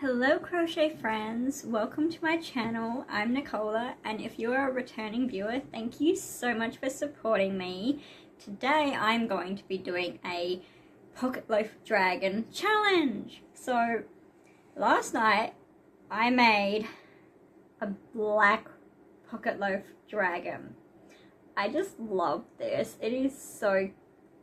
Hello crochet friends, welcome to my channel. I'm Nicola, and if you are a returning viewer, thank you so much for supporting me. Today I'm going to be doing a Pocket Loaf Dragon challenge. So last night I made a black Pocket Loaf Dragon. I just love this. It is so,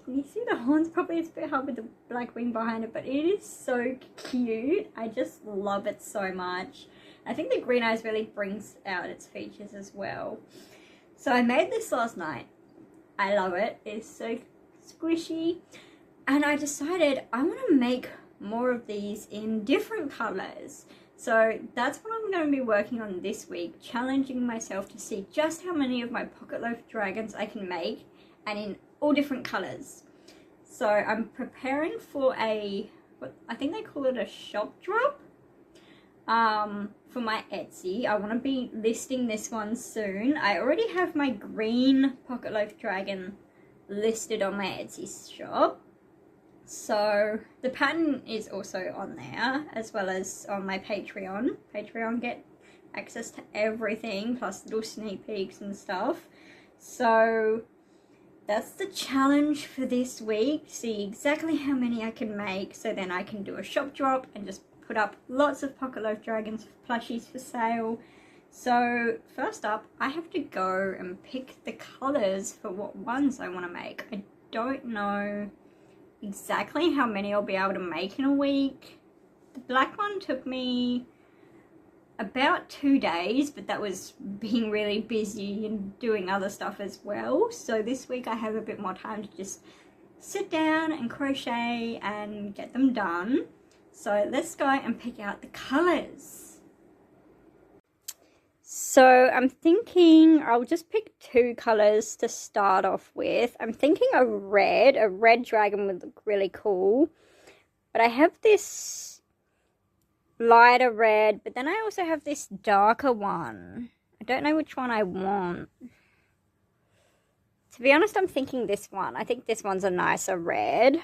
can you see the horns? Probably it's a bit hard with the black wing behind it, but it is so cute. I just love it so much. I think the green eyes really brings out its features as well. So I made this last night. I love it. It's so squishy. And I decided I want to make more of these in different colors. So that's what I'm going to be working on this week, challenging myself to see just how many of my Pocket Loaf Dragons I can make, and in all different colors. So I'm preparing for a, I think they call it a shop drop, for my Etsy. I want to be listing this one soon. I already have my green Pocket Loaf Dragon listed on my Etsy shop. So the pattern is also on there, as well as on my Patreon. Patreon get access to everything, plus little sneak peeks and stuff. So that's the challenge for this week. See exactly how many I can make, so then I can do a shop drop and just put up lots of Pocket Loaf Dragons plushies for sale. So first up, I have to go and pick the colors for what ones I want to make. I don't know exactly how many I'll be able to make in a week. The black one took me about 2 days, but that was being really busy and doing other stuff as well. So this week I have a bit more time to just sit down and crochet and get them done. So let's go and pick out the colors. So I'm thinking I'll just pick 2 colors to start off with. I'm thinking a red dragon would look really cool. But I have this lighter red, but then I also have this darker one. I don't know which one I want. To be honest, I'm thinking this one. I think this one's a nicer red.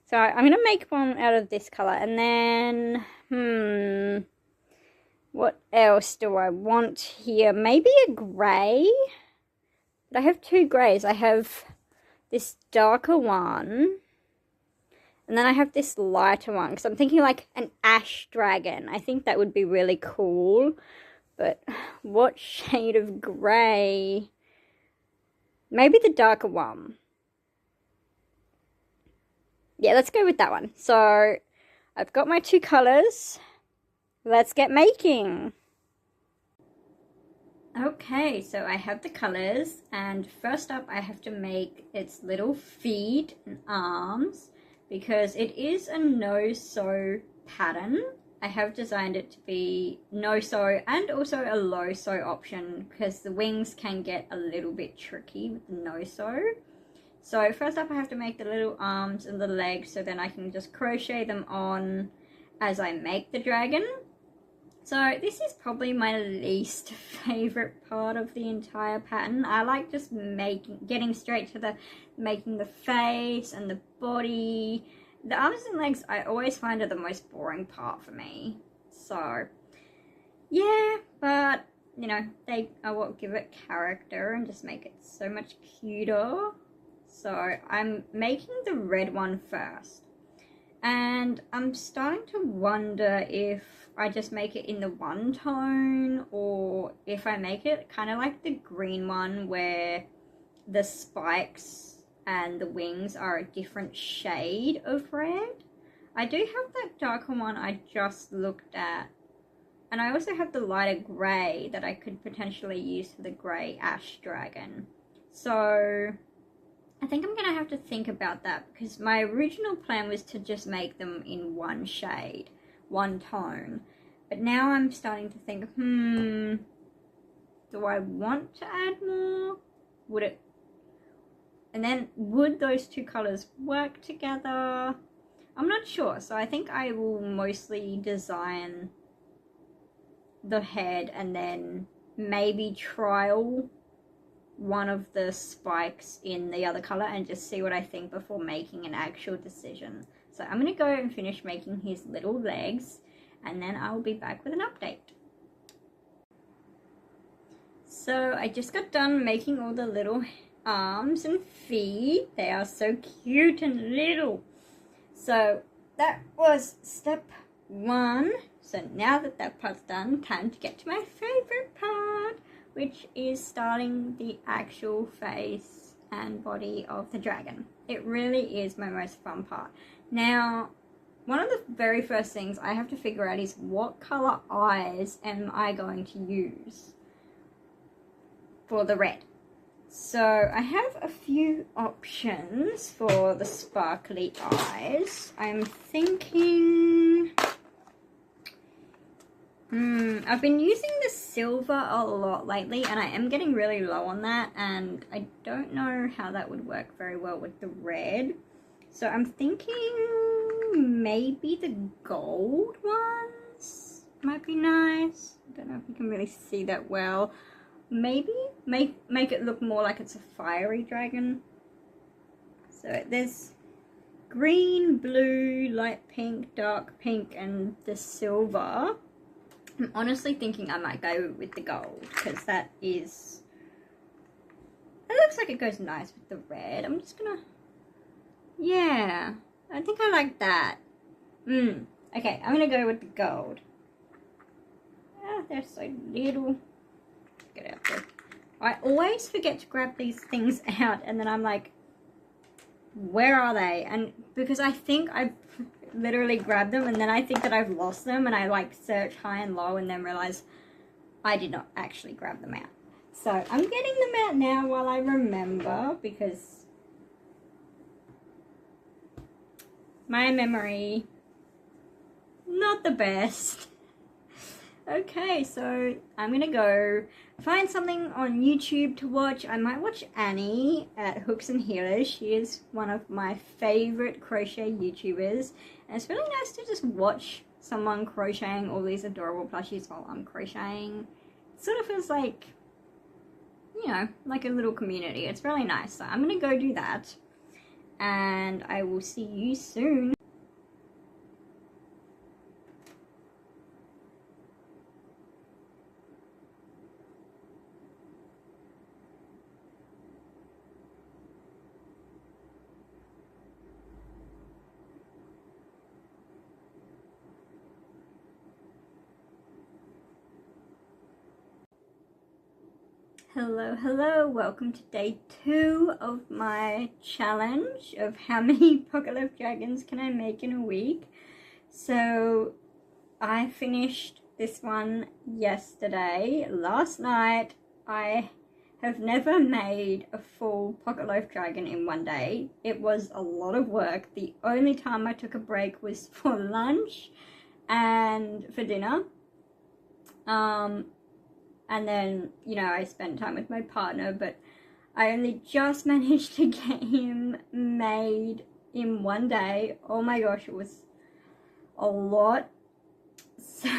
So I'm going to make one out of this color, and then, what else do I want here? Maybe a grey. But I have 2 greys. I have this darker one, and then I have this lighter one, because I'm thinking like an ash dragon. I think that would be really cool. But what shade of grey? Maybe the darker one. Yeah, let's go with that one. So I've got my 2 colors. Let's get making. Okay, so I have the colors, and first up I have to make its little feet and arms, because it is a no-sew pattern. I have designed it to be no-sew and also a low-sew option, because the wings can get a little bit tricky with the no-sew. So first up I have to make the little arms and the legs, so then I can just crochet them on as I make the dragon. So this is probably my least favorite part of the entire pattern. I like just getting straight to making the face and the body. The arms and legs I always find are the most boring part for me. So yeah, but you know, they are what give it character and just make it so much cuter. So I'm making the red one first. And I'm starting to wonder if I just make it in the one tone, or if I make it kind of like the green one where the spikes and the wings are a different shade of red. I do have that darker one I just looked at. And I also have the lighter grey that I could potentially use for the grey ash dragon. So I think I'm going to have to think about that, because my original plan was to just make them in one shade, one tone. But now I'm starting to think, do I want to add more? Would it? And then would those 2 colors work together? I'm not sure. So I think I will mostly design the head and then maybe trial one of the spikes in the other color and just see what I think before making an actual decision. So I'm going to go and finish making his little legs, and then I'll be back with an update. So I just got done making all the little arms and feet. They are so cute and little. So that was step 1. So now that that part's done, time to get to my favorite part, which is starting the actual face and body of the dragon. It really is my most fun part. Now, one of the very first things I have to figure out is what color eyes am I going to use for the red. So I have a few options for the sparkly eyes. I'm thinking, I've been using the silver a lot lately, and I am getting really low on that, and I don't know how that would work very well with the red. So I'm thinking maybe the gold ones might be nice. I don't know if you can really see that well. Maybe make it look more like it's a fiery dragon. So there's green, blue, light pink, dark pink, and the silver. I'm honestly thinking I might go with the gold, because that looks like it goes nice with the red. I'm just gonna, yeah, I think I like that. Okay, I'm gonna go with the gold. Ah, they're so little. Get out there. I always forget to grab these things out, and then I'm like, where are they? And because I think I've literally grabbed them, and then I think that I've lost them, and I like search high and low and then realize I did not actually grab them out. So I'm getting them out now while I remember, because my memory, not the best. Okay, so I'm gonna go find something on YouTube to watch. I might watch Annie at Hooks and Healers. She is one of my favorite crochet YouTubers, and it's really nice to just watch someone crocheting all these adorable plushies while I'm crocheting. It sort of feels like, you know, like a little community. It's really nice. So I'm gonna go do that, and I will see you soon. Hello, welcome to day 2 of my challenge of how many Pocket Loaf Dragons can I make in a week. So I finished this one yesterday. Last night, I have never made a full Pocket Loaf Dragon in one day. It was a lot of work. The only time I took a break was for lunch and for dinner. And then, you know, I spent time with my partner, but I only just managed to get him made in one day. Oh my gosh, it was a lot. So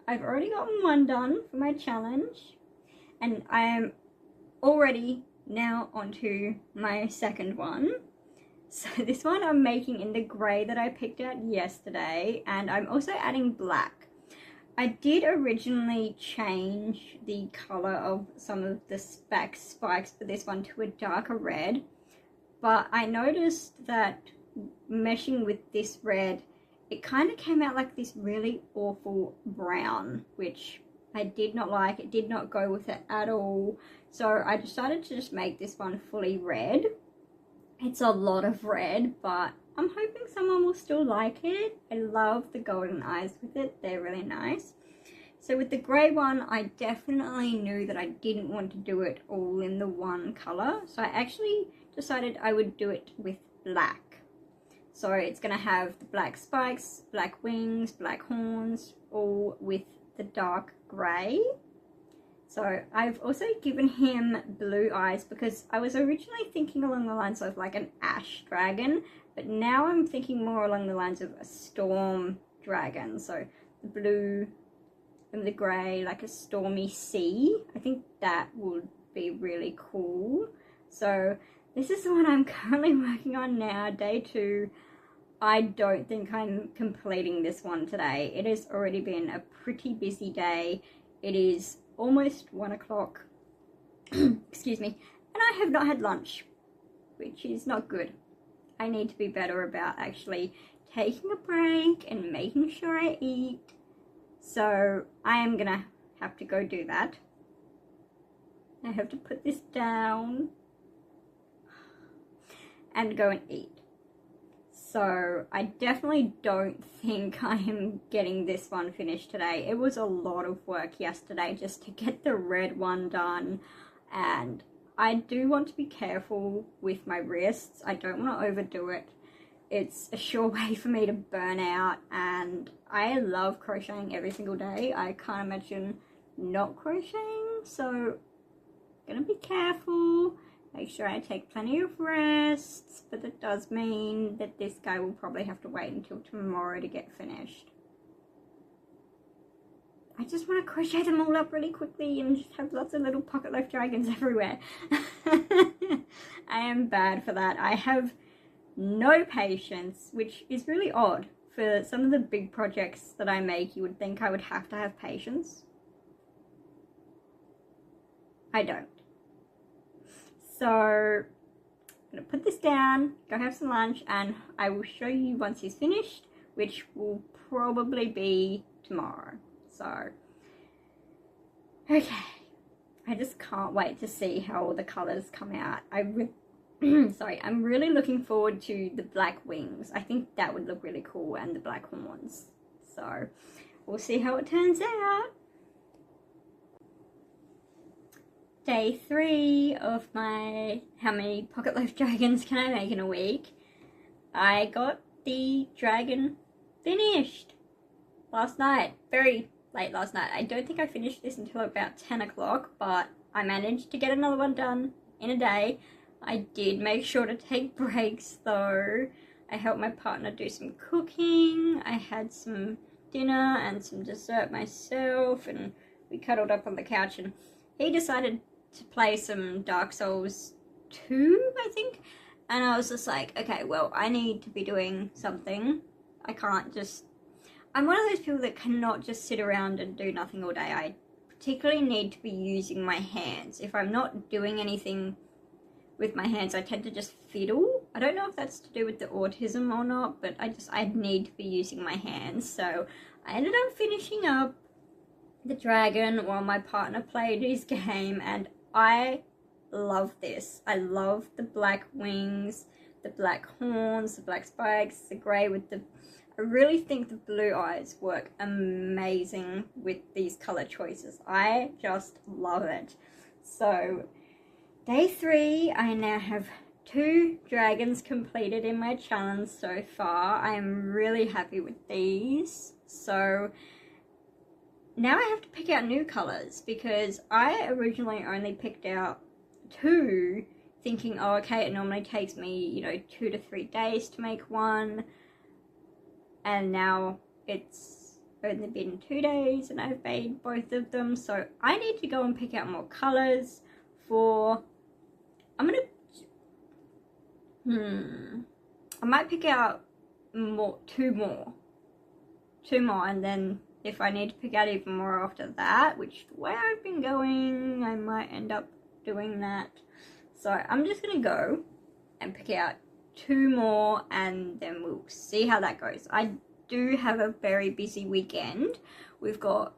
I've already gotten one done for my challenge, and I am already now onto my second one. So this one I'm making in the grey that I picked out yesterday, and I'm also adding black. I did originally change the colour of some of the back spikes for this one to a darker red, but I noticed that meshing with this red, it kind of came out like this really awful brown, which I did not like. It did not go with it at all. So I decided to just make this one fully red. It's a lot of red, but I'm hoping someone will still like it. I love the golden eyes with it. They're really nice. So with the grey one, I definitely knew that I didn't want to do it all in the one colour. So I actually decided I would do it with black. So it's going to have the black spikes, black wings, black horns, all with the dark grey. So I've also given him blue eyes because I was originally thinking along the lines of like an ash dragon, but now I'm thinking more along the lines of a storm dragon. So the blue and the grey, like a stormy sea. I think that would be really cool. So this is the one I'm currently working on now, day 2. I don't think I'm completing this one today. It has already been a pretty busy day. It is almost 1 o'clock, excuse me, and I have not had lunch, which is not good. I need to be better about actually taking a break and making sure I eat. So I am gonna have to go do that. I have to put this down and go and eat. So I definitely don't think I am getting this one finished today. It was a lot of work yesterday just to get the red one done, and I do want to be careful with my wrists. I don't want to overdo it. It's a sure way for me to burn out, and I love crocheting every single day. I can't imagine not crocheting, so I'm gonna be careful. Make sure I take plenty of rests, but that does mean that this guy will probably have to wait until tomorrow to get finished. I just want to crochet them all up really quickly and just have lots of little pocket loaf dragons everywhere. I am bad for that. I have no patience, which is really odd. For some of the big projects that I make, you would think I would have to have patience. I don't. So I'm gonna put this down, go have some lunch, and I will show you once he's finished, which will probably be tomorrow. So, okay, I just can't wait to see how all the colors come out. I'm really looking forward to the black wings. I think that would look really cool, and the black horns. So we'll see how it turns out. Day 3 of my how many pocket loaf dragons can I make in a week. I got the dragon finished last night, very late last night. I don't think I finished this until about 10 o'clock, but I managed to get another one done in a day. I did make sure to take breaks though. I helped my partner do some cooking. I had some dinner and some dessert myself, and we cuddled up on the couch, and he decided to play some Dark Souls 2, I think, and I was just like, okay, well, I need to be doing something. I can't just, I'm one of those people that cannot just sit around and do nothing all day. I particularly need to be using my hands. If I'm not doing anything with my hands, I tend to just fiddle. I don't know if that's to do with the autism or not, but I need to be using my hands. So I ended up finishing up the dragon while my partner played his game, and I love this. I love the black wings, the black horns, the black spikes, the grey with the... I really think the blue eyes work amazing with these colour choices. I just love it. So, day 3, I now have 2 dragons completed in my challenge so far. I am really happy with these. So, now I have to pick out new colours, because I originally only picked out 2, thinking, oh, okay, it normally takes me, 2 to 3 days to make one, and now it's only been 2 days and I've made both of them. So I need to go and pick out more colours for, I might pick out two more, and then if I need to pick out even more after that, which the way I've been going, I might end up doing that. So I'm just going to go and pick out 2 more, and then we'll see how that goes. I do have a very busy weekend. We've got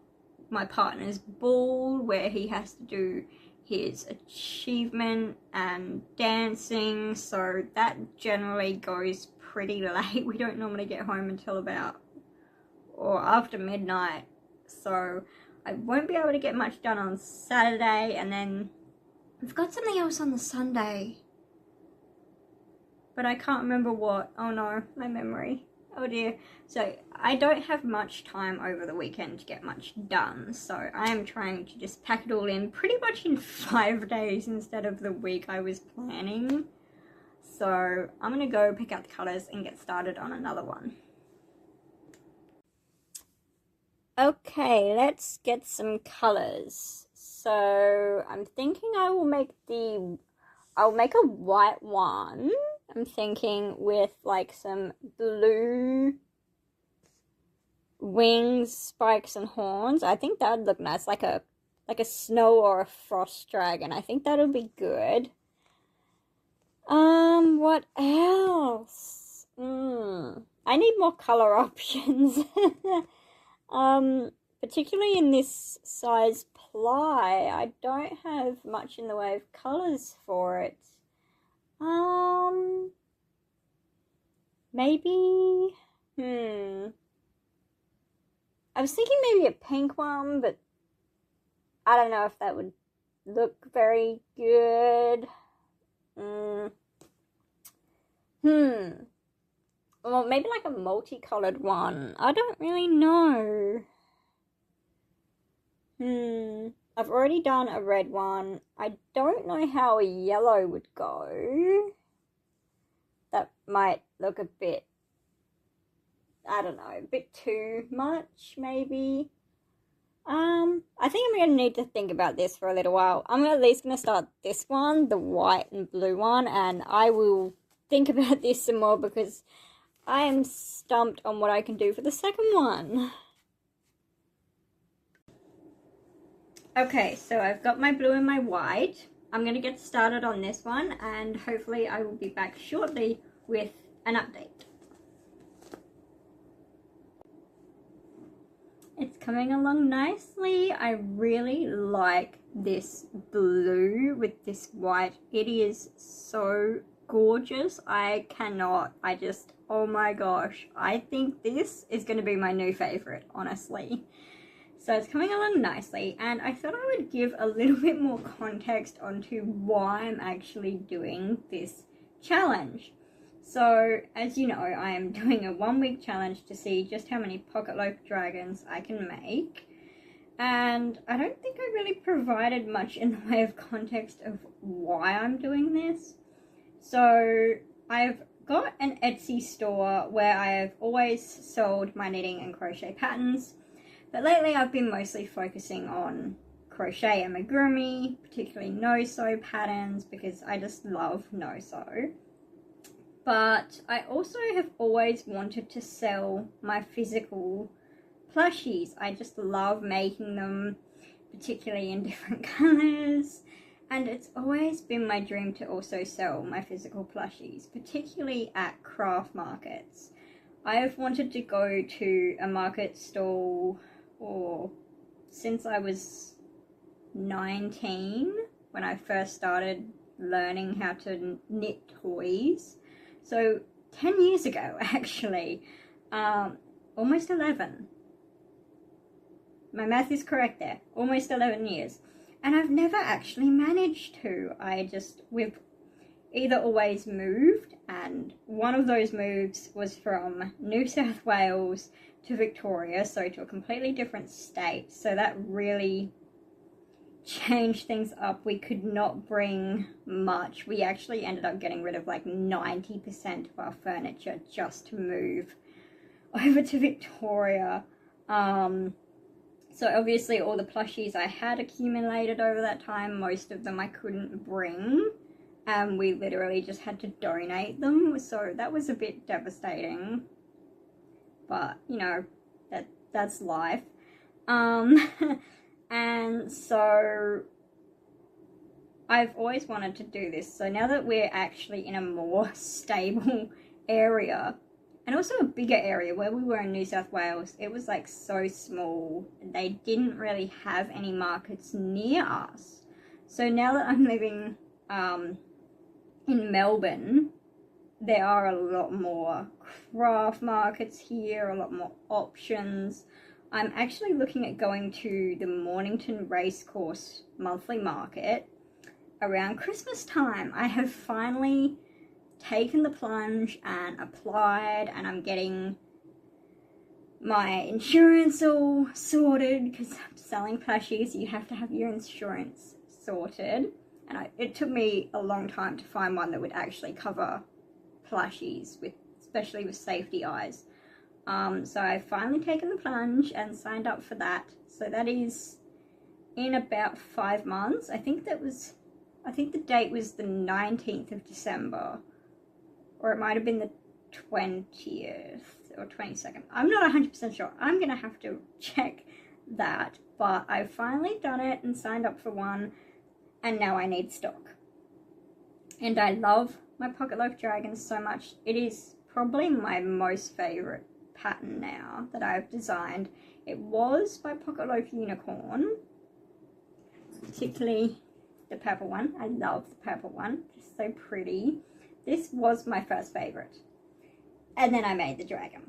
my partner's ball where he has to do his achievement and dancing, so that generally goes pretty late. We don't normally get home until about or after midnight, so I won't be able to get much done on Saturday, and then we've got something else on the Sunday, but I can't remember what. Oh no, my memory, oh dear. So I don't have much time over the weekend to get much done, so I am trying to just pack it all in pretty much in 5 days instead of the week I was planning. So I'm gonna go pick out the colours and get started on another one. Okay, let's get some colours. So I'm thinking I'll make a white one. I'm thinking with like some blue wings, spikes, and horns. I think that would look nice, like a snow or a frost dragon. I think that'll be good. What else? I need more color options. Particularly in this size ply, I don't have much in the way of colors for it. Maybe, I was thinking maybe a pink one, but I don't know if that would look very good. Well, maybe like a multicolored one. I don't really know. I've already done a red one. I don't know how a yellow would go. That might look a bit, I don't know, a bit too much, maybe. I think I'm going to need to think about this for a little while. I'm at least going to start this one, the white and blue one, and I will think about this some more because I am stumped on what I can do for the second one. Okay, so I've got my blue and my white. I'm going to get started on this one, and hopefully I will be back shortly with an update. It's coming along nicely. I really like this blue with this white. It is so gorgeous. Oh my gosh. I think this is going to be my new favorite, honestly. So it's coming along nicely, and I thought I would give a little bit more context onto why I'm actually doing this challenge. So, as you know, I am doing a 1-week challenge to see just how many Pocket Loaf Dragons I can make. And I don't think I really provided much in the way of context of why I'm doing this. So, I've got an Etsy store where I have always sold my knitting and crochet patterns. But lately I've been mostly focusing on crochet amigurumi, particularly no-sew patterns, because I just love no-sew. But I also have always wanted to sell my physical plushies. I just love making them, particularly in different colours. And it's always been my dream to also sell my physical plushies, particularly at craft markets. I have wanted to go to a market stall since I was 19, when I first started learning how to knit toys. So 10 years ago, actually, almost 11. My math is correct there, almost 11 years. And I've never actually managed to. We've either always moved, and one of those moves was from New South Wales to Victoria, so to a completely different state. So that really changed things up. We could not bring much. We actually ended up getting rid of like 90% of our furniture just to move over to Victoria. So obviously all the plushies I had accumulated over that time, most of them I couldn't bring, and we literally just had to donate them. So that was a bit devastating, but you know, that's life. And so I've always wanted to do this. So now that we're actually in a more stable area, and also a bigger area, where we were in New South Wales, it was like so small. They didn't really have any markets near us. So now that I'm living in Melbourne, there are a lot more craft markets here, a lot more options. I'm actually looking at going to the Mornington Racecourse monthly market around Christmas time. I have finally taken the plunge and applied, and I'm getting my insurance all sorted, because I'm selling plushies, you have to have your insurance sorted. And it took me a long time to find one that would actually cover plushies, especially with safety eyes. So I've finally taken the plunge and signed up for that. So that is in about 5 months. I think the date was the 19th of December. or it might have been the 20th or 22nd. I'm not 100% sure. I'm gonna have to check that, but I've finally done it and signed up for one, and now I need stock. And I love my Pocket Loaf Dragons so much. It is probably my most favorite pattern now that I've designed. It was by Pocket Loaf Unicorn, particularly the purple one. I love the purple one, just so pretty. This was my first favorite, and then I made the dragon.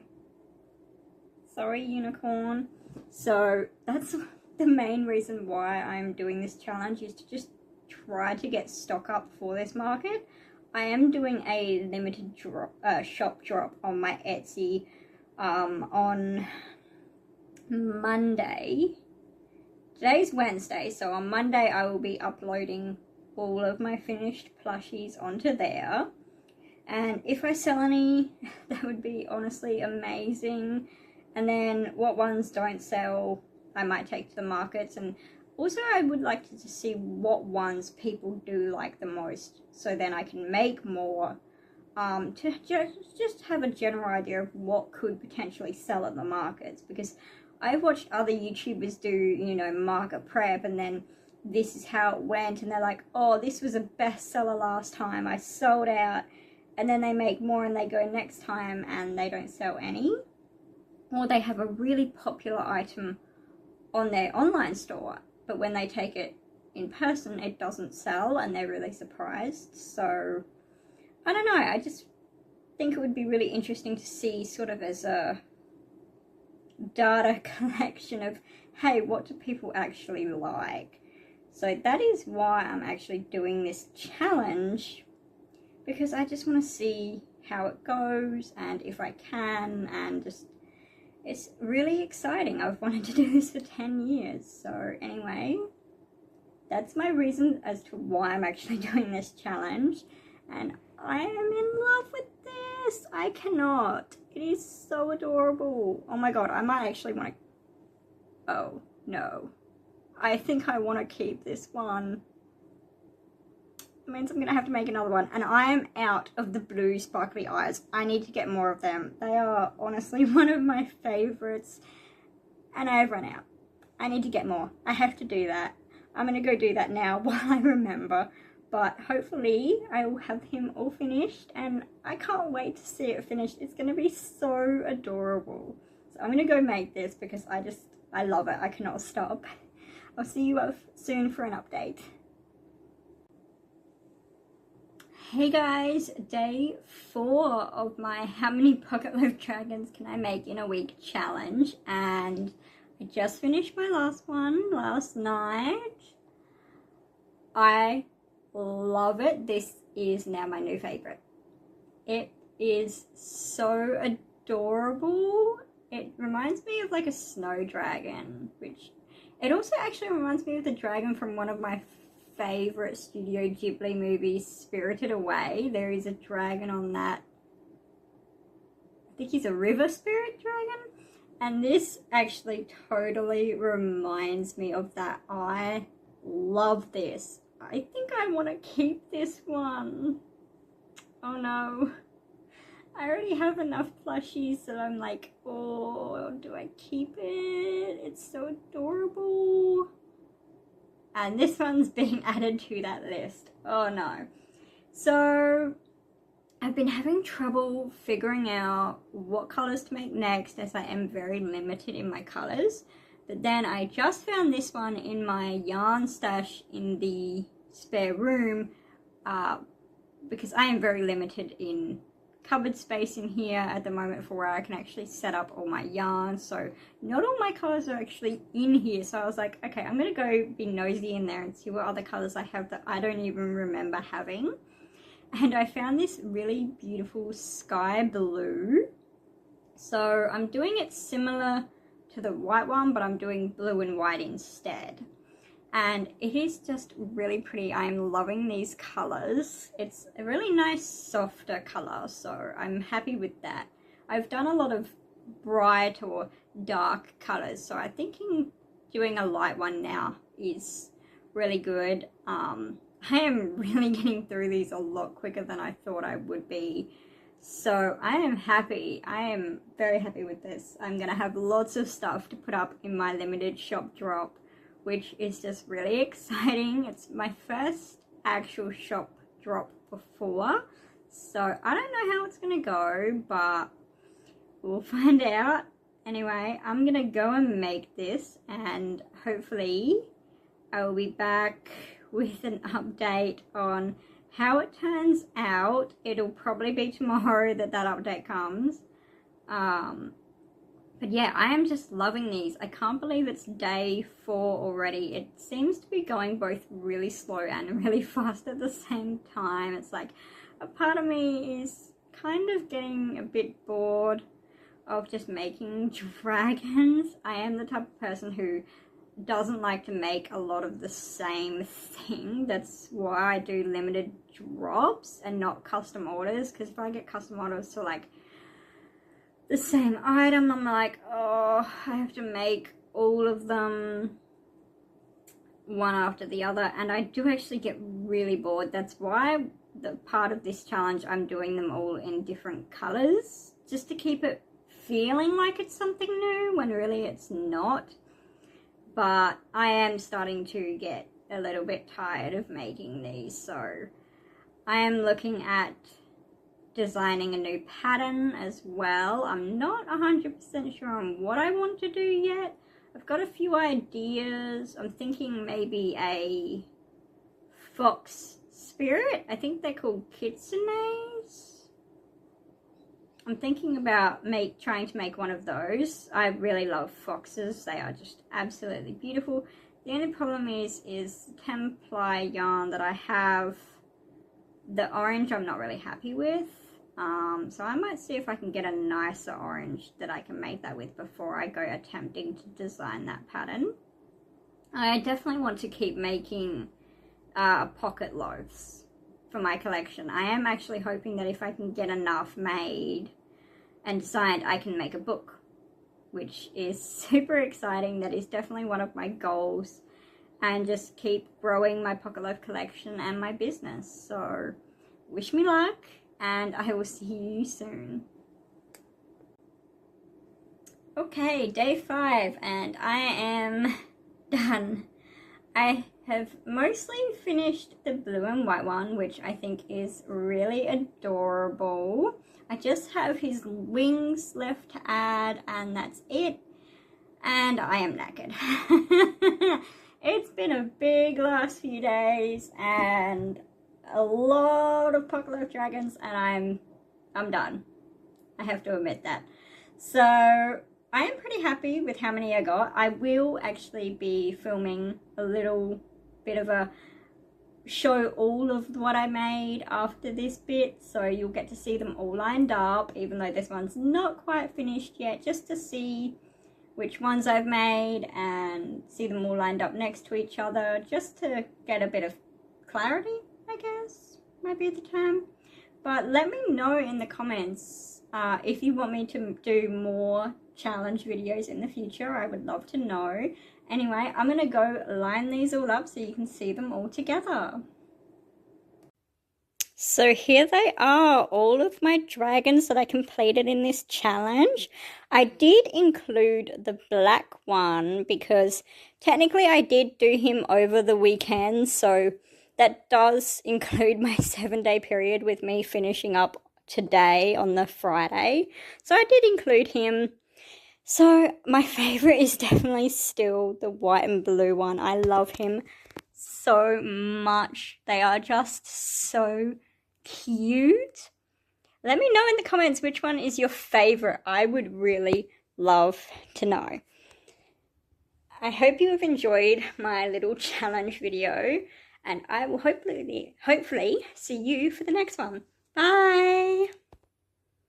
Sorry, Unicorn. So that's the main reason why I'm doing this challenge, is to just try to get stock up for this market. I am doing a limited shop drop on my Etsy on Monday. Today's Wednesday, so on Monday I will be uploading all of my finished plushies onto there. And if I sell any, that would be honestly amazing. And then what ones don't sell, I might take to the markets. And also I would like to see what ones people do like the most, so then I can make more, to just have a general idea of what could potentially sell at the markets. Because I've watched other YouTubers do, you know, market prep, and then this is how it went, and they're like, oh, this was a bestseller last time, I sold out. And then they make more and they go next time and they don't sell any. Or they have a really popular item on their online store, but when they take it in person, it doesn't sell, and they're really surprised. So, I don't know, I just think it would be really interesting to see, sort of as a data collection of, hey, what do people actually like? So that is why I'm actually doing this challenge, because I just want to see how it goes and if I can, and just, it's really exciting. I've wanted to do this for 10 years. So anyway, that's my reason as to why I'm actually doing this challenge, and I am in love with this. I cannot. It is so adorable. Oh my god, I might actually want to, oh no, I think I want to keep this one. It means I'm going to have to make another one, and I am out of the blue sparkly eyes. I need to get more of them. They are honestly one of my favorites, and I have run out. I need to get more. I have to do that. I'm going to go do that now while I remember, but hopefully I will have him all finished, and I can't wait to see it finished. It's going to be so adorable. So I'm going to go make this because I love it. I cannot stop. I'll see you soon for an update. Hey guys, day 4 of my how many Pocket Loaf Dragons can I make in a week challenge, and I just finished my last one last night. I love it. This is now my new favorite. It is so adorable. It reminds me of like a snow dragon, which it also actually reminds me of the dragon from one of my favorite Studio Ghibli movies, Spirited Away. There is a dragon on that. I think he's a river spirit dragon, and this actually totally reminds me of that. I love this. I think I want to keep this one. Oh no, I already have enough plushies that I'm like, oh, do I keep it? It's so adorable. And this one's being added to that list. Oh no. So I've been having trouble figuring out what colours to make next, as I am very limited in my colours. But then I just found this one in my yarn stash in the spare room, because I am very limited in cupboard space in here at the moment for where I can actually set up all my yarn. So not all my colours are actually in here. So I was like, okay, I'm going to go be nosy in there and see what other colours I have that I don't even remember having. And I found this really beautiful sky blue. So I'm doing it similar to the white one, but I'm doing blue and white instead. And it is just really pretty. I'm loving these colours. It's a really nice softer colour, so I'm happy with that. I've done a lot of bright or dark colours, so I'm thinking doing a light one now is really good. I am really getting through these a lot quicker than I thought I would be. So I am happy. I am very happy with this. I'm gonna have lots of stuff to put up in my limited shop drop, which is just really exciting. It's my first actual shop drop before, so I don't know how it's gonna go, but we'll find out. Anyway, I'm gonna go and make this, and hopefully I will be back with an update on how it turns out. It'll probably be tomorrow that update comes. But yeah, I am just loving these. I can't believe it's day 4 already. It seems to be going both really slow and really fast at the same time. It's like a part of me is kind of getting a bit bored of just making dragons. I am the type of person who doesn't like to make a lot of the same thing. That's why I do limited drops and not custom orders, because if I get custom orders to like the same item, I'm like, oh, I have to make all of them one after the other, and I do actually get really bored. That's why the part of this challenge I'm doing them all in different colors, just to keep it feeling like it's something new when really it's not. But I am starting to get a little bit tired of making these, so I am looking at designing a new pattern as well. I'm not 100% sure on what I want to do yet. I've got a few ideas. I'm thinking maybe a fox spirit. I think they're called kitsunes. I'm thinking about trying to make one of those. I really love foxes. They are just absolutely beautiful. The only problem is the 10-ply yarn that I have, the orange I'm not really happy with. So I might see if I can get a nicer orange that I can make that with before I go attempting to design that pattern. I definitely want to keep making pocket loaves for my collection. I am actually hoping that if I can get enough made and designed, I can make a book, which is super exciting. That is definitely one of my goals, and just keep growing my pocket loaf collection and my business. So wish me luck, and I will see you soon. Okay, day 5, and I am done. I have mostly finished the blue and white one, which I think is really adorable. I just have his wings left to add, and that's it. And I am knackered. It's been a big last few days and a lot of Pocket Loaf Dragons, and I'm done. I have to admit that. So I am pretty happy with how many I got. I will actually be filming a little bit of a show all of what I made after this bit, so you'll get to see them all lined up, even though this one's not quite finished yet, just to see which ones I've made and see them all lined up next to each other, just to get a bit of clarity, I guess might be the term. But let me know in the comments if you want me to do more challenge videos in the future. I would love to know. Anyway, I'm going to go line these all up so you can see them all together. So here they are, all of my dragons that I completed in this challenge. I did include the black one because technically I did do him over the weekend, so that does include my 7-day period with me finishing up today on the Friday. So I did include him. So my favorite is definitely still the white and blue one. I love him so much. They are just so cute. Let me know in the comments which one is your favorite. I would really love to know. I hope you have enjoyed my little challenge video, and I will hopefully see you for the next one. Bye!